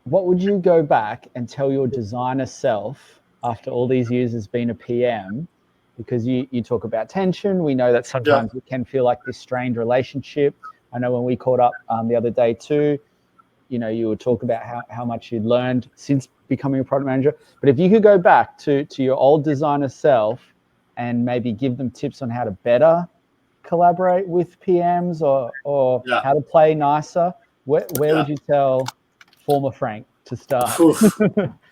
what would you go back and tell your designer self after all these years as being a PM? Because you talk about tension. We know that sometimes it can feel like this strained relationship. I know when we caught up the other day too, you would talk about how much you'd learned since becoming a product manager. But if you could go back to your old designer self and maybe give them tips on how to better collaborate with PMs or how to play nicer, where would you tell former Frank to start?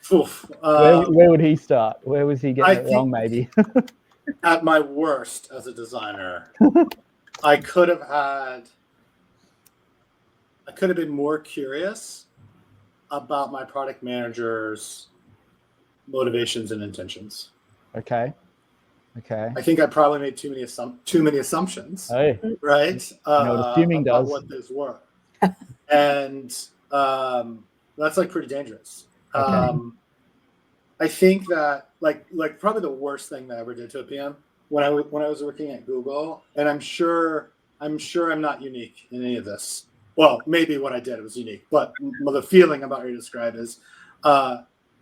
Where would he start? Where was he getting it wrong, maybe? At my worst as a designer, I could have been more curious about my product manager's motivations and intentions. Okay. I think I probably made too many assumptions, right? Assuming about does. what those were, and that's like pretty dangerous. Okay. I think that like probably the worst thing that I ever did to a PM when I was working at Google, and I'm sure I'm not unique in any of this. Well, maybe what I did was unique, but the feeling I'm about to describe is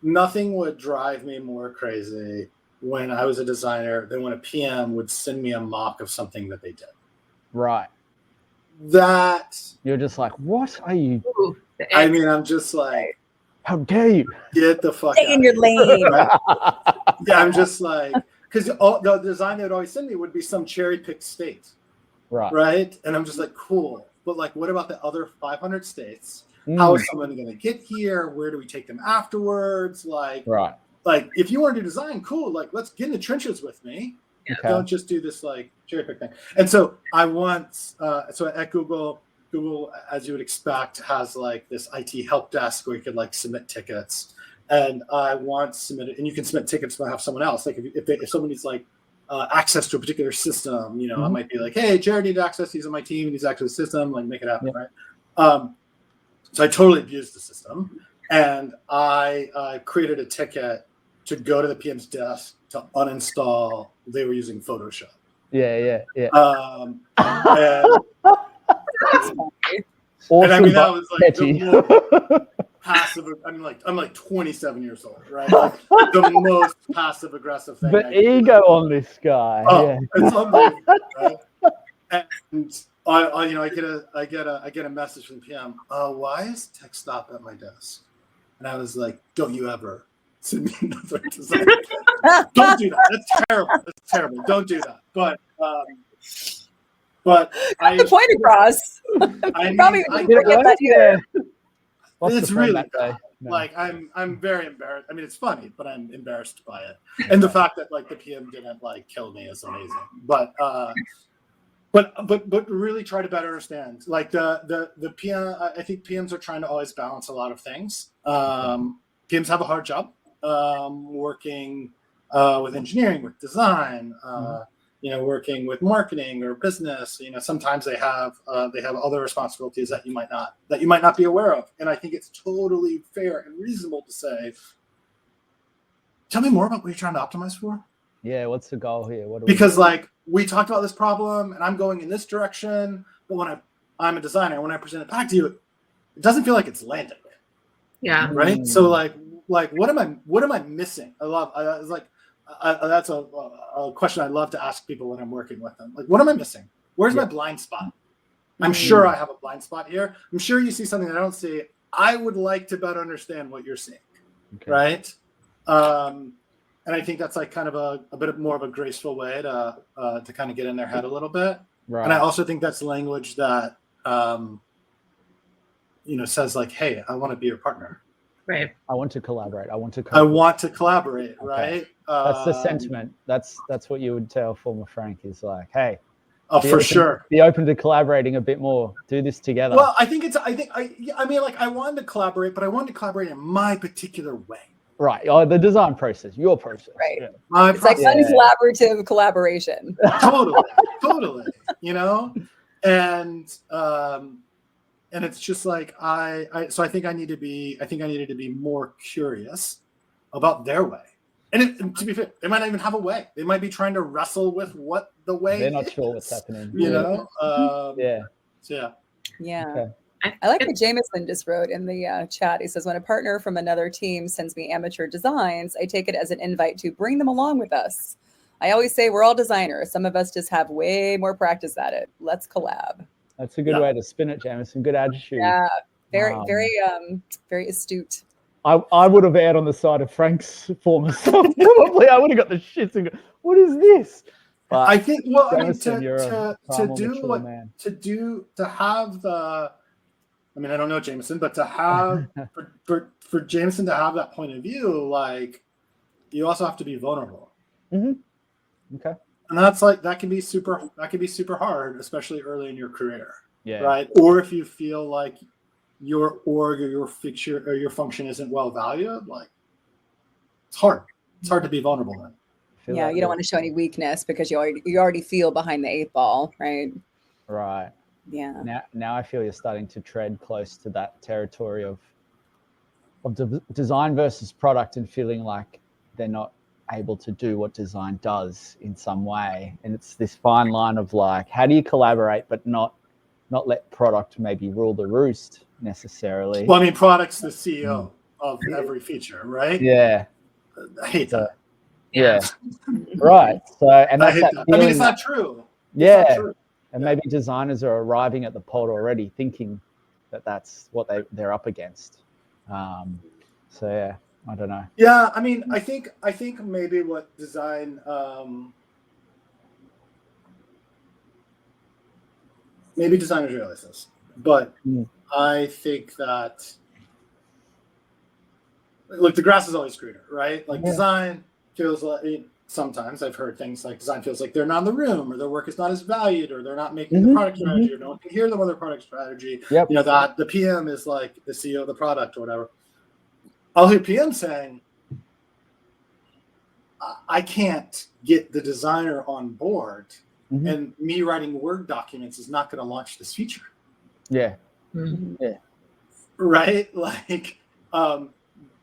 nothing would drive me more crazy when I was a designer than when a PM would send me a mock of something that they did. Right. That you're just like, what are you? I mean, I'm just like, how dare you? Get the fuck stay in your lane. Right? Yeah, I'm just like, because the design they would always send me would be some cherry picked state. Right. And I'm just like, cool. But like, what about the other 500 states? How is someone going to get here? Where do we take them afterwards? Like, if you want to do design, cool. Like, let's get in the trenches with me. Okay. Don't just do this like cherry pick thing. And so I want, so at Google, as you would expect, has like this IT help desk where you could like submit tickets. And I want submitted, and you can submit tickets to have someone else. Like if someone needs like access to a particular system, I might be like, hey, Jared needs access. He's on my team. He's access to the system. Like, make it happen, right? So I totally abused the system, and I created a ticket to go to the PM's desk to uninstall. They were using Photoshop. Yeah. And I mean, that was like the most passive. I'm like 27 years old, right? Like the most passive aggressive thing. The ego on this guy. It's unbelievable. Right? And I get a message from the PM. Why is tech stop at my desk? And I was like, don't you ever send me another design. Don't do that. That's terrible. That's terrible. Don't do that. But got the point across. Probably forget that here. It's really bad. No. Like I'm very embarrassed. I mean, it's funny, but I'm embarrassed by it. And the fact that like the PM didn't like kill me is amazing. But really try to better understand. Like the PM, I think PMs are trying to always balance a lot of things. PMs have a hard job working with engineering, with design, working with marketing or business. Sometimes they have other responsibilities that you might not be aware of. And I think it's totally fair and reasonable to say, tell me more about what you're trying to optimize for. Yeah, what's the goal here? Because like we talked about this problem and I'm going in this direction, but when I'm a designer, when I present it back to you, it doesn't feel like it's landing. Yeah. Right. So like what am I missing? That's a question I love to ask people when I'm working with them. Like, what am I missing? Where's my blind spot? I'm sure I have a blind spot here. I'm sure you see something I don't see. I would like to better understand what you're seeing. Okay. Right. And I think that's like kind of a bit more of a graceful way to kind of get in their head a little bit. Right. And I also think that's language that, says like, hey, I want to be your partner. Right. I want to collaborate. I want to collaborate. Okay. Right. That's the sentiment. That's what you would tell former Frank is like, hey, sure. Be open to collaborating a bit more. Do this together. Well, I wanted to collaborate, but I wanted to collaborate in my particular way. Right. The design process, your process. Right. Yeah. It's like uncollaborative collaboration. Totally. And it's just like so I think I needed to be more curious about their way. And to be fair, they might not even have a way. They might be trying to wrestle with what the way They're not is, sure what's happening. Yeah. So, Yeah. Okay. I like what Jameson just wrote in the chat. He says, when a partner from another team sends me amateur designs, I take it as an invite to bring them along with us. I always say we're all designers. Some of us just have way more practice at it. Let's collab. That's a good way to spin it, Jameson. Good attitude. Yeah, very astute. I would have erred on the side of Frank's former self. Probably I would have got the shits and go, what is this? But I think, Jameson, to have the, I mean, I don't know Jameson, but to have for Jameson to have that point of view, like, you also have to be vulnerable. Mm-hmm. Okay. And that's like, that can be super hard, especially early in your career. Yeah. Right. Or if you feel like your org or your fixture or your function isn't well valued, like, it's hard. It's hard to be vulnerable then. Yeah, you don't want to show any weakness because you already feel behind the 8 ball, right? Right. Yeah. Now I feel you're starting to tread close to that territory of design versus product, and feeling like they're not able to do what design does in some way. And it's this fine line of like, how do you collaborate but not let product maybe rule the roost necessarily? Well, I mean, product's the CEO of every feature, right? Yeah. I hate that. Yeah. Right. So, and that's that. I mean, it's not true. Yeah. Not true. And maybe designers are arriving at the pod already thinking that that's what they're up against. So yeah, I don't know. Yeah, I mean, I think maybe what design, maybe designers realize this, but I think that, look, the grass is always greener, right? Like design feels like, sometimes I've heard things like design feels like they're not in the room, or their work is not as valued, or they're not making the product strategy, or no one can hear them on their product strategy. Yep. You know, that the PM is like the CEO of the product or whatever. I'll hear PM saying, I can't get the designer on board, and me writing Word documents is not going to launch this feature. Yeah. Yeah. Right? Like,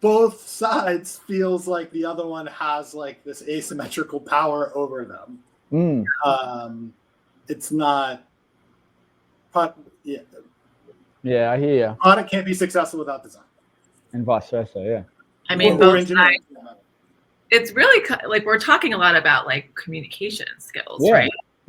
both sides feels like the other one has like this asymmetrical power over them. It's not. Yeah, I hear you. Product can't be successful without design. And vice versa, yeah. I mean, both sides. It's really like we're talking a lot about like communication skills, right?